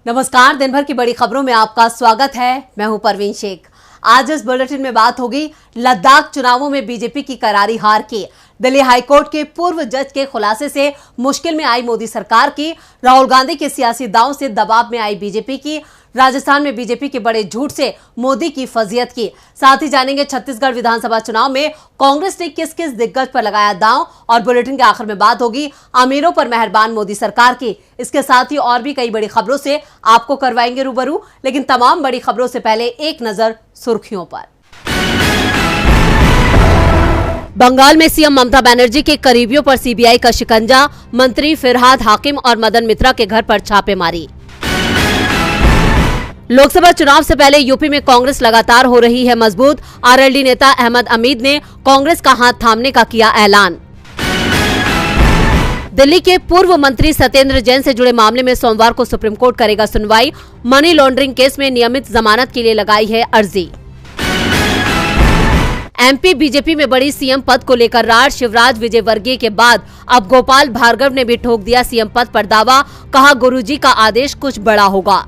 नमस्कार, दिन भर की बड़ी खबरों में आपका स्वागत है। मैं हूं परवीन शेख। आज इस बुलेटिन में बात होगी लद्दाख चुनावों में बीजेपी की करारी हार की, दिल्ली हाईकोर्ट के पूर्व जज के खुलासे से मुश्किल में आई मोदी सरकार की, राहुल गांधी के सियासी दांव से दबाव में आई बीजेपी की, राजस्थान में बीजेपी के बड़े झूठ से मोदी की फजीयत की। साथ ही जानेंगे छत्तीसगढ़ विधानसभा चुनाव में कांग्रेस ने किस किस दिग्गज पर लगाया दांव, और बुलेटिन के आखिर में बात होगी अमीरों पर मेहरबान मोदी सरकार की। इसके साथ ही और भी कई बड़ी खबरों से आपको करवाएंगे रूबरू, लेकिन तमाम बड़ी खबरों से पहले एक नजर सुर्खियों पर। बंगाल में सीएम ममता बनर्जी के करीबियों पर सीबीआई का शिकंजा, मंत्री फिरहाद हाकिम और मदन मित्रा के घर पर छापेमारी। लोकसभा चुनाव से पहले यूपी में कांग्रेस लगातार हो रही है मजबूत, आरएलडी नेता अहमद अमीद ने कांग्रेस का हाथ थामने का किया ऐलान। दिल्ली के पूर्व मंत्री सत्येंद्र जैन से जुड़े मामले में सोमवार को सुप्रीम कोर्ट करेगा सुनवाई, मनी लॉन्ड्रिंग केस में नियमित जमानत के लिए लगाई है अर्जी। एमपी बीजेपी में बड़ी सीएम पद को लेकर रार, शिवराज विजयवर्गीय के बाद अब गोपाल भार्गव ने भी ठोक दिया सीएम पद पर दावा, कहा गुरुजी का आदेश कुछ बड़ा होगा।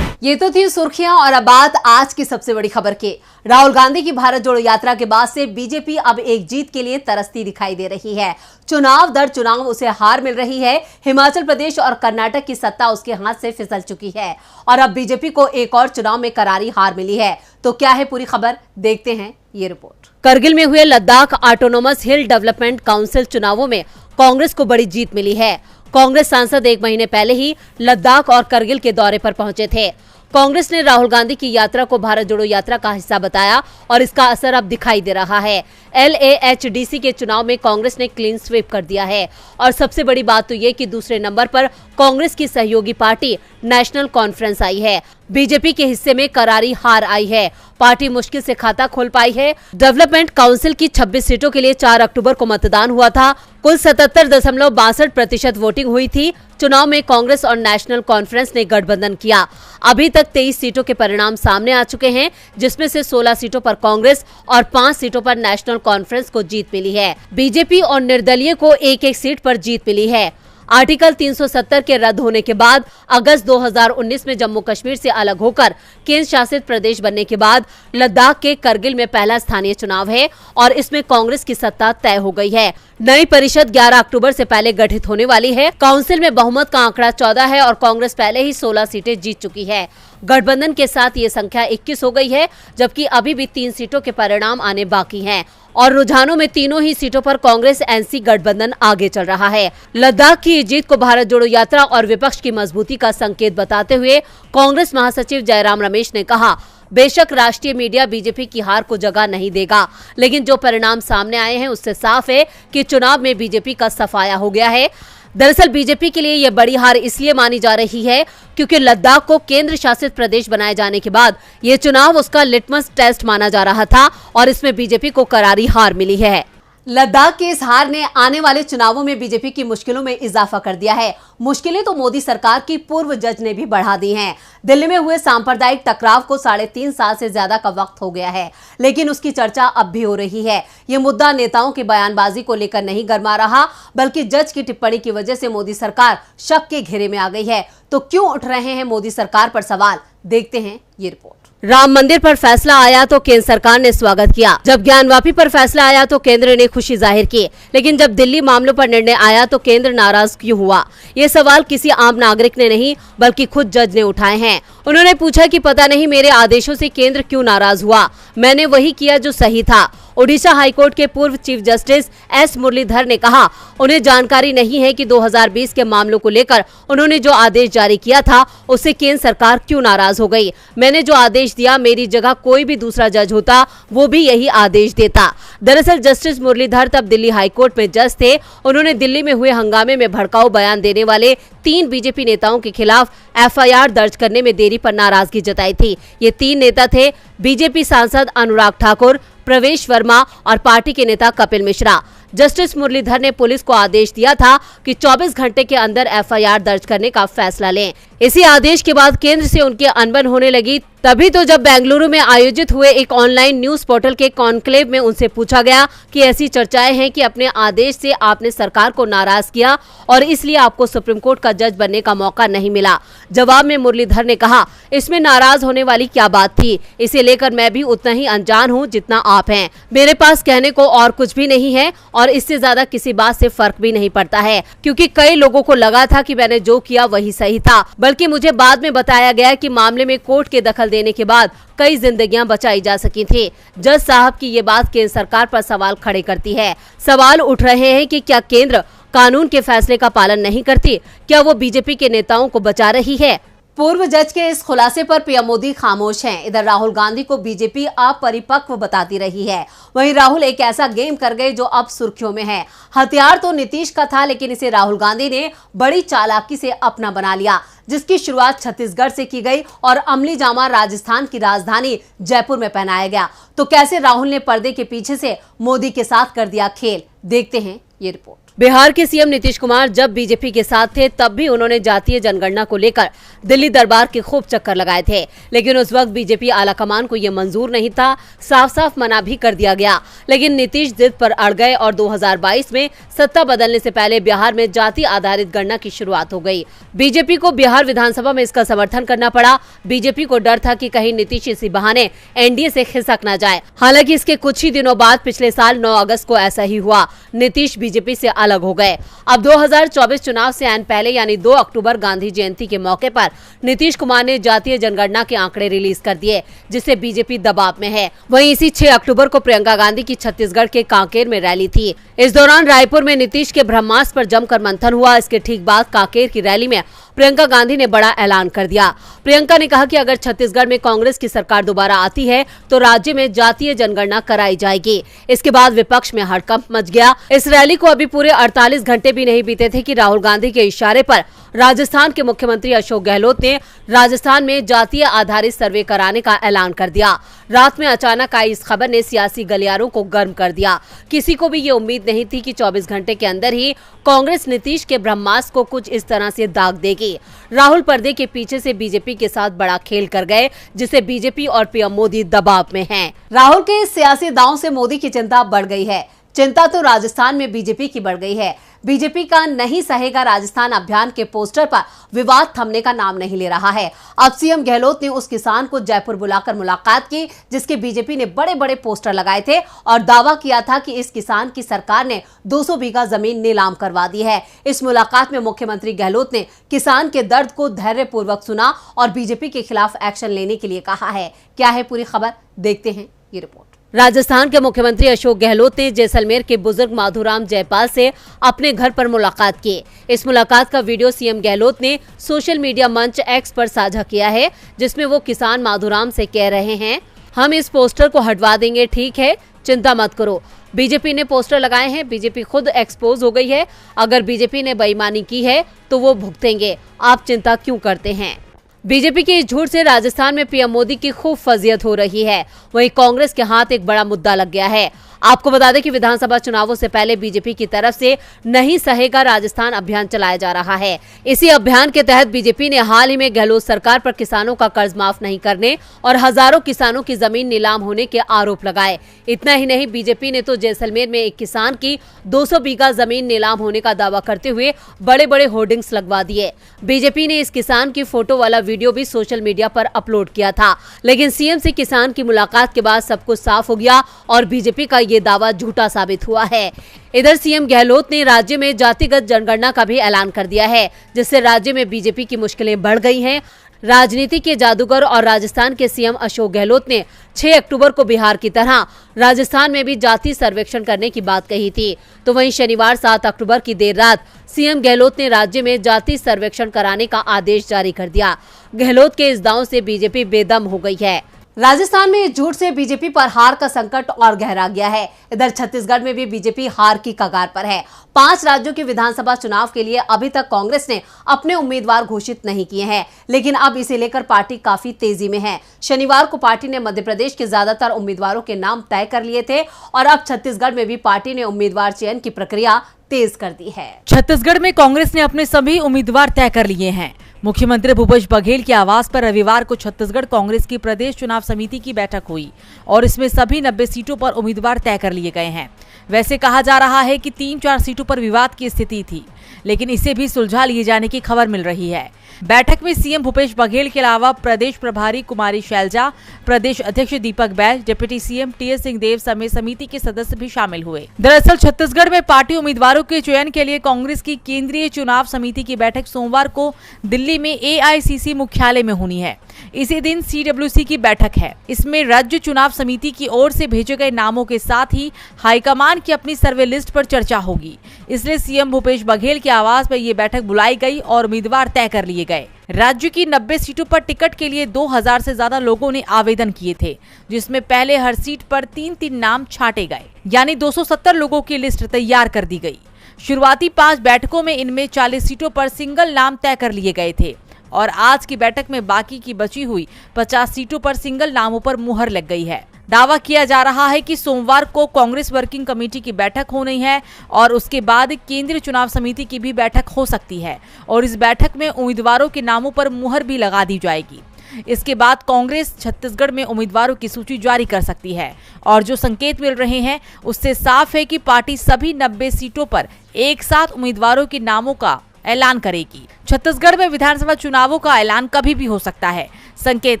ये तो थी सुर्खियां, और अब बात आज की सबसे बड़ी खबर की। राहुल गांधी की भारत जोड़ो यात्रा के बाद से बीजेपी अब एक जीत के लिए तरसती दिखाई दे रही है। चुनाव दर चुनाव उसे हार मिल रही है। हिमाचल प्रदेश और कर्नाटक की सत्ता उसके हाथ से फिसल चुकी है और अब बीजेपी को एक और चुनाव में करारी हार मिली है। तो क्या है पूरी खबर, देखते हैं ये रिपोर्ट। करगिल में हुए लद्दाख ऑटोनोमस हिल डेवलपमेंट काउंसिल चुनावों में कांग्रेस को बड़ी जीत मिली है। कांग्रेस सांसद एक महीने पहले ही लद्दाख और करगिल के दौरे पर पहुंचे थे। कांग्रेस ने राहुल गांधी की यात्रा को भारत जोड़ो यात्रा का हिस्सा बताया और इसका असर अब दिखाई दे रहा है। LAHDC के चुनाव में कांग्रेस ने क्लीन स्वीप कर दिया है और सबसे बड़ी बात तो ये कि दूसरे नंबर पर कांग्रेस की सहयोगी पार्टी नेशनल कॉन्फ्रेंस आई है। बीजेपी के हिस्से में करारी हार आई है। पार्टी मुश्किल से खाता खोल पाई है। डेवलपमेंट काउंसिल की 26 सीटों के लिए 4 अक्टूबर को मतदान हुआ था। कुल 77.62% वोटिंग हुई थी। चुनाव में कांग्रेस और नेशनल कॉन्फ्रेंस ने गठबंधन किया। अभी तक 23 सीटों के परिणाम सामने आ चुके हैं, जिसमें से 16 सीटों पर कांग्रेस और 5 सीटों पर नेशनल कॉन्फ्रेंस को जीत मिली है। बीजेपी और निर्दलीय को एक सीट पर जीत मिली है। आर्टिकल 370 के रद्द होने के बाद अगस्त 2019 में जम्मू कश्मीर से अलग होकर केंद्र शासित प्रदेश बनने के बाद लद्दाख के करगिल में पहला स्थानीय चुनाव है और इसमें कांग्रेस की सत्ता तय हो गई है। नई परिषद 11 अक्टूबर से पहले गठित होने वाली है। काउंसिल में बहुमत का आंकड़ा 14 है और कांग्रेस पहले ही 16 सीटें जीत चुकी है। गठबंधन के साथ ये संख्या 21 हो गई है, जबकि अभी भी 3 सीटों के परिणाम आने बाकी हैं और रुझानों में तीनों ही सीटों पर कांग्रेस एनसी गठबंधन आगे चल रहा है। लद्दाख की जीत को भारत जोड़ो यात्रा और विपक्ष की मजबूती का संकेत बताते हुए कांग्रेस महासचिव जयराम रमेश ने कहा, बेशक राष्ट्रीय मीडिया बीजेपी की हार को जगह नहीं देगा, लेकिन जो परिणाम सामने आए हैं उससे साफ है कि चुनाव में बीजेपी का सफाया हो गया है। दरअसल बीजेपी के लिए यह बड़ी हार इसलिए मानी जा रही है क्योंकि लद्दाख को केंद्र शासित प्रदेश बनाए जाने के बाद ये चुनाव उसका लिटमस टेस्ट माना जा रहा था और इसमें बीजेपी को करारी हार मिली है। लद्दाख के इस हार ने आने वाले चुनावों में बीजेपी की मुश्किलों में इजाफा कर दिया है। मुश्किलें तो मोदी सरकार की पूर्व जज ने भी बढ़ा दी हैं। दिल्ली में हुए सांप्रदायिक टकराव को 3.5 साल से ज्यादा का वक्त हो गया है, लेकिन उसकी चर्चा अब भी हो रही है। ये मुद्दा नेताओं की बयानबाजी को लेकर नहीं गरमा रहा, बल्कि जज की टिप्पणी की वजह से मोदी सरकार शक के घेरे में आ गई है। तो क्यों उठ रहे हैं मोदी सरकार पर सवाल, देखते हैं ये रिपोर्ट। राम मंदिर पर फैसला आया तो केंद्र सरकार ने स्वागत किया। जब ज्ञानवापी पर फैसला आया तो केंद्र ने खुशी जाहिर की, लेकिन जब दिल्ली मामलों पर निर्णय आया तो केंद्र नाराज क्यों हुआ? ये सवाल किसी आम नागरिक ने नहीं बल्कि खुद जज ने उठाए हैं। उन्होंने पूछा कि पता नहीं मेरे आदेशों से केंद्र क्यों नाराज हुआ, मैंने वही किया जो सही था। ओडिशा हाईकोर्ट के पूर्व चीफ जस्टिस एस मुरलीधर ने कहा, उन्हें जानकारी नहीं है कि 2020 के मामलों को लेकर उन्होंने जो आदेश जारी किया था उससे केंद्र सरकार क्यों नाराज हो गई। मैंने जो आदेश दिया, मेरी जगह कोई भी दूसरा जज होता वो भी यही आदेश देता। दरअसल जस्टिस मुरलीधर तब दिल्ली हाईकोर्ट में जज थे। उन्होंने दिल्ली में हुए हंगामे में भड़काऊ बयान देने वाले 3 बीजेपी नेताओं के खिलाफ FIR दर्ज करने में देरी पर नाराजगी जताई थी। ये 3 नेता थे बीजेपी सांसद अनुराग ठाकुर, प्रवेश वर्मा और पार्टी के नेता कपिल मिश्रा। जस्टिस मुरलीधर ने पुलिस को आदेश दिया था कि 24 घंटे के अंदर एफआईआर दर्ज करने का फैसला लें। इसी आदेश के बाद केंद्र से उनकी अनबन होने लगी। तभी तो जब बेंगलुरु में आयोजित हुए एक ऑनलाइन न्यूज पोर्टल के कॉन्क्लेव में उनसे पूछा गया कि ऐसी चर्चाएं हैं कि अपने आदेश से आपने सरकार को नाराज किया और इसलिए आपको सुप्रीम कोर्ट का जज बनने का मौका नहीं मिला। जवाब में मुरलीधर ने कहा, इसमें नाराज होने वाली क्या बात थी, इसे लेकर मैं भी उतना ही अनजान हूँ जितना आप हैं। मेरे पास कहने को और कुछ भी नहीं है और इससे ज्यादा किसी बात से फर्क भी नहीं पड़ता है, क्योंकि कई लोगों को लगा था कि मैंने जो किया वही सही था, बल्कि मुझे बाद में बताया गया कि मामले में कोर्ट के दखल देने के बाद कई जिंदगियां बचाई जा सकी थी। जज साहब की ये बात केंद्र सरकार पर सवाल खड़े करती है। सवाल उठ रहे हैं कि क्या केंद्र कानून के फैसले का पालन नहीं करती? क्या वो बीजेपी के नेताओं को बचा रही है? पूर्व जज के इस खुलासे पर पीएम मोदी खामोश हैं। इधर राहुल गांधी को बीजेपी अपरिपक्व बताती रही है। वहीं राहुल एक ऐसा गेम कर गए जो अब सुर्खियों में है। हथियार तो नीतीश का था, लेकिन इसे राहुल गांधी ने बड़ी चालाकी से अपना बना लिया, जिसकी शुरुआत छत्तीसगढ़ से की गई और अमली जामा राजस्थान की राजधानी जयपुर में पहनाया गया। तो कैसे राहुल ने पर्दे के पीछे से मोदी के साथ कर दिया खेल, देखते हैं ये रिपोर्ट। बिहार के सीएम नीतीश कुमार जब बीजेपी के साथ थे तब भी उन्होंने जातीय जनगणना को लेकर दिल्ली दरबार के खूब चक्कर लगाए थे, लेकिन उस वक्त बीजेपी आलाकमान को यह मंजूर नहीं था। साफ साफ मना भी कर दिया गया, लेकिन नीतीश जिद पर अड़ गए और 2022 में सत्ता बदलने से पहले बिहार में जाति आधारित गणना की शुरुआत हो गई। बीजेपी को बिहार विधानसभा में इसका समर्थन करना पड़ा। बीजेपी को डर था कि कहीं नीतीश इसी बहाने एनडीए से खिसक न जाए। हालांकि इसके कुछ ही दिनों बाद पिछले साल 9 अगस्त को ऐसा ही हुआ। नीतीश बीजेपी से अलग हो गए। अब 2024 चुनाव से ऐन पहले यानी 2 अक्टूबर गांधी जयंती के मौके पर नीतीश कुमार ने जातीय जनगणना के आंकड़े रिलीज कर दिए, जिससे बीजेपी दबाव में है। वहीं इसी 6 अक्टूबर को प्रियंका गांधी की छत्तीसगढ़ के कांकेर में रैली थी। इस दौरान रायपुर में नीतीश के ब्रह्मास्त्र पर जमकर मंथन हुआ। इसके ठीक बाद कांकेर की रैली में प्रियंका गांधी ने बड़ा ऐलान कर दिया। प्रियंका ने कहा कि अगर छत्तीसगढ़ में कांग्रेस की सरकार दोबारा आती है तो राज्य में जातीय जनगणना कराई जाएगी। इसके बाद विपक्ष में हड़कंप मच गया। इस रैली को अभी पूरे 48 घंटे भी नहीं बीते थे कि राहुल गांधी के इशारे पर राजस्थान के मुख्यमंत्री अशोक गहलोत ने राजस्थान में जातीय आधारित सर्वे कराने का ऐलान कर दिया। रात में अचानक आई इस खबर ने सियासी गलियारों को गर्म कर दिया। किसी को भी ये उम्मीद नहीं थी कि 24 घंटे के अंदर ही कांग्रेस नीतीश के ब्रह्मास्त्र को कुछ इस तरह से दाग देगी। राहुल पर्दे के पीछे से बीजेपी के साथ बड़ा खेल कर गए, जिससे बीजेपी और पीएम मोदी दबाव में हैं। राहुल के इस सियासी दांव से मोदी की चिंता बढ़ गई है। चिंता तो राजस्थान में बीजेपी की बढ़ गई है। बीजेपी का नहीं सहेगा राजस्थान अभियान के पोस्टर पर विवाद थमने का नाम नहीं ले रहा है। अब सीएम गहलोत ने उस किसान को जयपुर बुलाकर मुलाकात की, जिसके बीजेपी ने बड़े बड़े पोस्टर लगाए थे और दावा किया था कि इस किसान की सरकार ने 200 बीघा जमीन नीलाम करवा दी है। इस मुलाकात में मुख्यमंत्री गहलोत ने किसान के दर्द को धैर्यपूर्वक सुना और बीजेपी के खिलाफ एक्शन लेने के लिए कहा है। क्या है पूरी खबर, देखते हैं ये रिपोर्ट। राजस्थान के मुख्यमंत्री अशोक गहलोत ने जैसलमेर के बुजुर्ग माधुराम जयपाल से अपने घर पर मुलाकात की। इस मुलाकात का वीडियो सीएम गहलोत ने सोशल मीडिया मंच एक्स पर साझा किया है, जिसमें वो किसान माधुराम से कह रहे हैं, हम इस पोस्टर को हटवा देंगे, ठीक है, चिंता मत करो। बीजेपी ने पोस्टर लगाए हैं, बीजेपी खुद एक्सपोज हो गई है। अगर बीजेपी ने बेईमानी की है तो वो भुगतेंगे, आप चिंता क्यों करते हैं। बीजेपी के इस झूठ से राजस्थान में पीएम मोदी की खूब फजीयत हो रही है। वहीं कांग्रेस के हाथ एक बड़ा मुद्दा लग गया है। आपको बता दें कि विधानसभा चुनावों से पहले बीजेपी की तरफ से नहीं सहेगा राजस्थान अभियान चलाया जा रहा है। इसी अभियान के तहत बीजेपी ने हाल ही में गहलोत सरकार पर किसानों का कर्ज माफ नहीं करने और हजारों किसानों की जमीन नीलाम होने के आरोप लगाए। इतना ही नहीं, बीजेपी ने तो जैसलमेर में एक किसान की 200 बीघा जमीन नीलाम होने का दावा करते हुए बड़े बड़े होर्डिंग्स लगवा दिए। बीजेपी ने इस किसान की फोटो वाला वीडियो भी सोशल मीडिया पर अपलोड किया था, लेकिन सीएम से किसान की मुलाकात के बाद सब कुछ साफ हो गया और बीजेपी का ये दावा झूठा साबित हुआ है। इधर सीएम गहलोत ने राज्य में जातिगत जनगणना का भी ऐलान कर दिया है, जिससे राज्य में बीजेपी की मुश्किलें बढ़ गई हैं। राजनीति के जादूगर और राजस्थान के सीएम अशोक गहलोत ने 6 अक्टूबर को बिहार की तरह राजस्थान में भी जाति सर्वेक्षण करने की बात कही थी। तो वहीं शनिवार 7 अक्टूबर की देर रात सीएम गहलोत ने राज्य में जाति सर्वेक्षण कराने का आदेश जारी कर दिया। गहलोत के इस दांव से बीजेपी बेदम हो गई है। राजस्थान में झूठ से बीजेपी पर हार का संकट और गहरा गया है। इधर छत्तीसगढ़ में भी बीजेपी हार की कगार पर है। 5 राज्यों के विधानसभा चुनाव के लिए अभी तक कांग्रेस ने अपने उम्मीदवार घोषित नहीं किए हैं, लेकिन अब इसे लेकर पार्टी काफी तेजी में है। शनिवार को पार्टी ने मध्य प्रदेश के ज्यादातर उम्मीदवारों के नाम तय कर लिए थे और अब छत्तीसगढ़ में भी पार्टी ने उम्मीदवार चयन की प्रक्रिया तेज कर दी है। छत्तीसगढ़ में कांग्रेस ने अपने सभी उम्मीदवार तय कर लिए हैं। मुख्यमंत्री भूपेश बघेल के आवास पर रविवार को छत्तीसगढ़ कांग्रेस की प्रदेश चुनाव समिति की बैठक हुई और इसमें सभी 90 सीटों पर उम्मीदवार तय कर लिए गए हैं। वैसे कहा जा रहा है कि 3-4 सीटों पर विवाद की स्थिति थी, लेकिन इसे भी सुलझा लिए जाने की खबर मिल रही है। बैठक में सीएम भूपेश बघेल के अलावा प्रदेश प्रभारी कुमारी शैलजा, प्रदेश अध्यक्ष Deepak Baij, deputy CM TS Singhdeo समेत समिति के सदस्य भी शामिल हुए। दरअसल छत्तीसगढ़ में पार्टी उम्मीदवारों के चयन के लिए कांग्रेस की केंद्रीय चुनाव समिति की बैठक सोमवार को दिल्ली में एआईसीसी मुख्यालय में होनी है। इसी दिन सीडब्ल्यूसी की बैठक है। इसमें राज्य चुनाव समिति की ओर से भेजे गए नामों के साथ ही हाईकमान की अपनी सर्वे लिस्ट पर चर्चा होगी। इसलिए सीएम भूपेश बघेल के आवास पर ये बैठक बुलाई गई और उम्मीदवार तय कर लिए गए। राज्य की 90 सीटों पर टिकट के लिए 2000 से ज्यादा लोगों ने आवेदन किए थे, जिसमें पहले हर सीट पर 3-3 नाम छांटे गए, यानी 270 लोगों की लिस्ट तैयार कर दी गई। शुरुआती 5 बैठकों में इनमें 40 सीटों पर सिंगल नाम तय कर लिए गए थे और आज की बैठक में बाकी की बची हुई 50 सीटों पर सिंगल नामों पर मुहर लग गई है। दावा किया जा रहा है कि सोमवार को कांग्रेस वर्किंग कमेटी की बैठक होनी है और उसके बाद केंद्रीय चुनाव समिति की भी बैठक हो सकती है और इस बैठक में उम्मीदवारों के नामों पर मुहर भी लगा दी जाएगी। इसके बाद कांग्रेस छत्तीसगढ़ में उम्मीदवारों की सूची जारी कर सकती है और जो संकेत मिल रहे हैं उससे साफ है कि पार्टी सभी 90 सीटों पर एक साथ उम्मीदवारों के नामों का ऐलान करेगी। छत्तीसगढ़ में विधानसभा चुनावों का ऐलान कभी भी हो सकता है। संकेत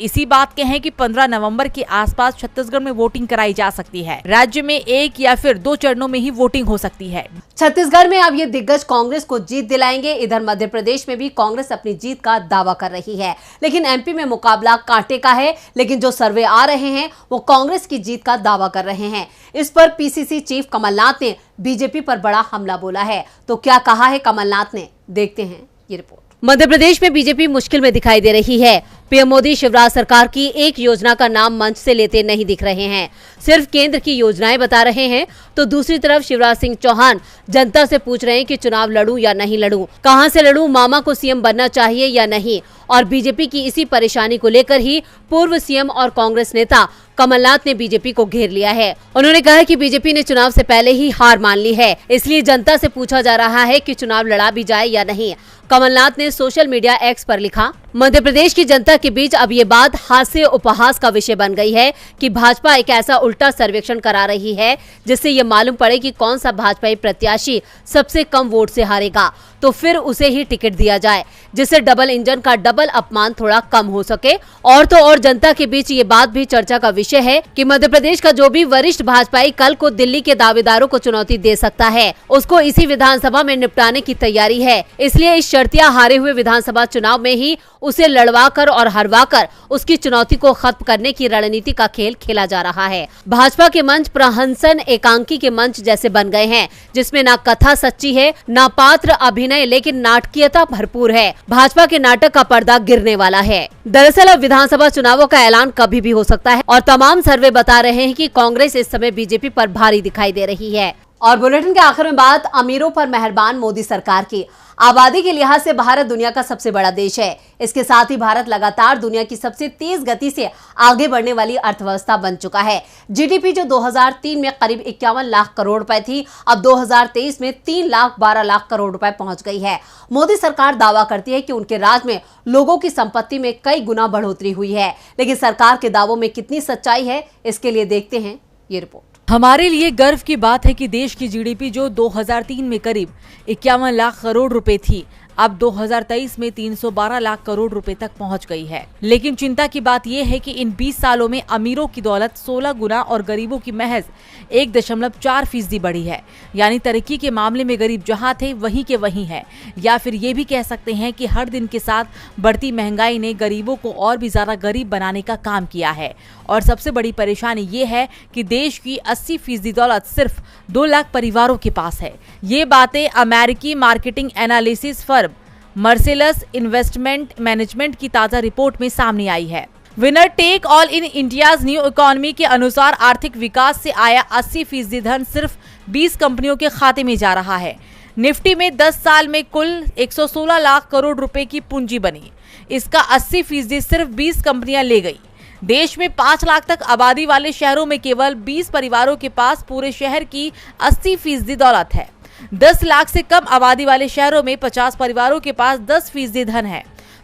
इसी बात के हैं कि 15 नवंबर के आसपास छत्तीसगढ़ में वोटिंग कराई जा सकती है। राज्य में 1 या फिर 2 चरणों में ही वोटिंग हो सकती है। छत्तीसगढ़ में अब ये दिग्गज कांग्रेस को जीत दिलाएंगे। इधर मध्य प्रदेश में भी कांग्रेस अपनी जीत का दावा कर रही है, लेकिन एमपी में मुकाबला कांटे का है। लेकिन जो सर्वे आ रहे हैं वो कांग्रेस की जीत का दावा कर रहे हैं। इस पर पीसीसी चीफ कमलनाथ ने बीजेपी पर बड़ा हमला बोला है। तो क्या कहा है कमलनाथ ने, देखते हैं ये रिपोर्ट। मध्य प्रदेश में बीजेपी मुश्किल में दिखाई दे रही है। पीएम मोदी शिवराज सरकार की एक योजना का नाम मंच से लेते नहीं दिख रहे हैं, सिर्फ केंद्र की योजनाएं बता रहे हैं। तो दूसरी तरफ शिवराज सिंह चौहान जनता से पूछ रहे हैं कि चुनाव लड़ूं या नहीं लड़ूं, कहां से लड़ूं, मामा को सीएम बनना चाहिए या नहीं। और बीजेपी की इसी परेशानी को लेकर ही पूर्व सीएम और कांग्रेस नेता कमलनाथ ने बीजेपी को घेर लिया है। उन्होंने कहा कि बीजेपी ने चुनाव से पहले ही हार मान ली है, इसलिए जनता से पूछा जा रहा है कि चुनाव लड़ा भी जाए या नहीं। कमलनाथ ने सोशल मीडिया एक्स पर लिखा, मध्य प्रदेश की जनता के बीच अब ये बात हास्य उपहास का विषय बन गई है कि भाजपा एक ऐसा उल्टा सर्वेक्षण करा रही है जिससे ये मालूम पड़े कि कौन सा भाजपाई प्रत्याशी सबसे कम वोट से हारेगा, तो फिर उसे ही टिकट दिया जाए, जिससे डबल इंजन का डबल अपमान थोड़ा कम हो सके। और तो और जनता के बीच ये बात भी चर्चा का विषय है कि मध्य प्रदेश का जो भी वरिष्ठ भाजपाई कल को दिल्ली के दावेदारों को चुनौती दे सकता है, उसको इसी विधानसभा में निपटाने की तैयारी है। इसलिए इस शर्तिया हारे हुए विधानसभा चुनाव में ही उसे लड़वाकर और हरवाकर उसकी चुनौती को खत्म करने की रणनीति का खेल खेला जा रहा है। भाजपा के मंच प्रहंसन एकांकी के मंच जैसे बन गए हैं, जिसमें ना कथा सच्ची है, ना पात्र अभिनय, लेकिन नाटकीयता भरपूर है। भाजपा के नाटक का पर्दा गिरने वाला है। दरअसल अब विधानसभा चुनावों का ऐलान कभी भी हो सकता है और तमाम सर्वे बता रहे हैं कि कांग्रेस इस समय बीजेपी पर भारी दिखाई दे रही है। और बुलेटिन के आखिर में बात अमीरों पर मेहरबान मोदी सरकार की। आबादी के लिहाज से भारत दुनिया का सबसे बड़ा देश है। इसके साथ ही भारत लगातार दुनिया की सबसे तेज गति से आगे बढ़ने वाली अर्थव्यवस्था बन चुका है। जीडीपी जो 2003 में करीब 51 लाख करोड़ रुपए थी, अब 2023 में 3,12 लाख करोड़ रुपए पहुंच गई है। मोदी सरकार दावा करती है कि उनके राज में लोगों की संपत्ति में कई गुना बढ़ोतरी हुई है, लेकिन सरकार के दावों में कितनी सच्चाई है, इसके लिए देखते हैं ये रिपोर्ट। हमारे लिए गर्व की बात है कि देश की जीडीपी जो 2003 में करीब 51 लाख करोड़ रुपए थी, अब 2023 में 312 लाख करोड़ रुपए तक पहुंच गई है। लेकिन चिंता की बात यह है कि इन 20 सालों में अमीरों की दौलत 16 गुना और गरीबों की महज 1.4% बढ़ी है। यानी तरक्की के मामले में गरीब जहां थे वहीं के वहीं है। या फिर ये भी कह सकते हैं कि हर दिन के साथ बढ़ती महंगाई ने गरीबों को और भी ज्यादा गरीब बनाने का काम किया है। और सबसे बड़ी परेशानी ये है कि देश की 80% दौलत सिर्फ 2 लाख परिवारों के पास है। ये बातें अमेरिकी marketing analysis firm Marcellus investment management की ताजा रिपोर्ट में सामने आई है। Winner take all in India's new economy के अनुसार आर्थिक विकास से आया 80% धन सिर्फ 20 कंपनियों के खाते में जा रहा है। निफ्टी में 10 साल में कुल 116 लाख करोड़ रुपए की पूंजी बनी। इसका 80% सिर्फ 20 कंपनियां ले गई। देश में 5 लाख तक आबादी वाले शहरों में केवल 20 परिवारों के पास पूरे शहर की 80% दौलत है। 10 लाख से कम आबादी वाले शहरों में 50 परिवारों के पास 10% धन है।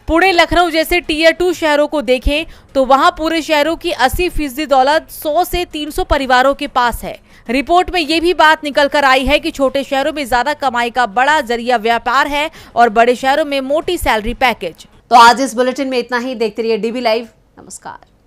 पुणे, लखनऊ जैसे टीयर 2 शहरों को देखें तो वहां पूरे शहरों की 80% दौलत 100 से 300 परिवारों के पास है। रिपोर्ट में ये भी बात निकल कर आई है कि छोटे शहरों में ज्यादा कमाई का बड़ा जरिया व्यापार है और बड़े शहरों में मोटी सैलरी पैकेज। तो आज इस बुलेटिन में इतना ही। देखते रहिए डीबी लाइव। नमस्कार।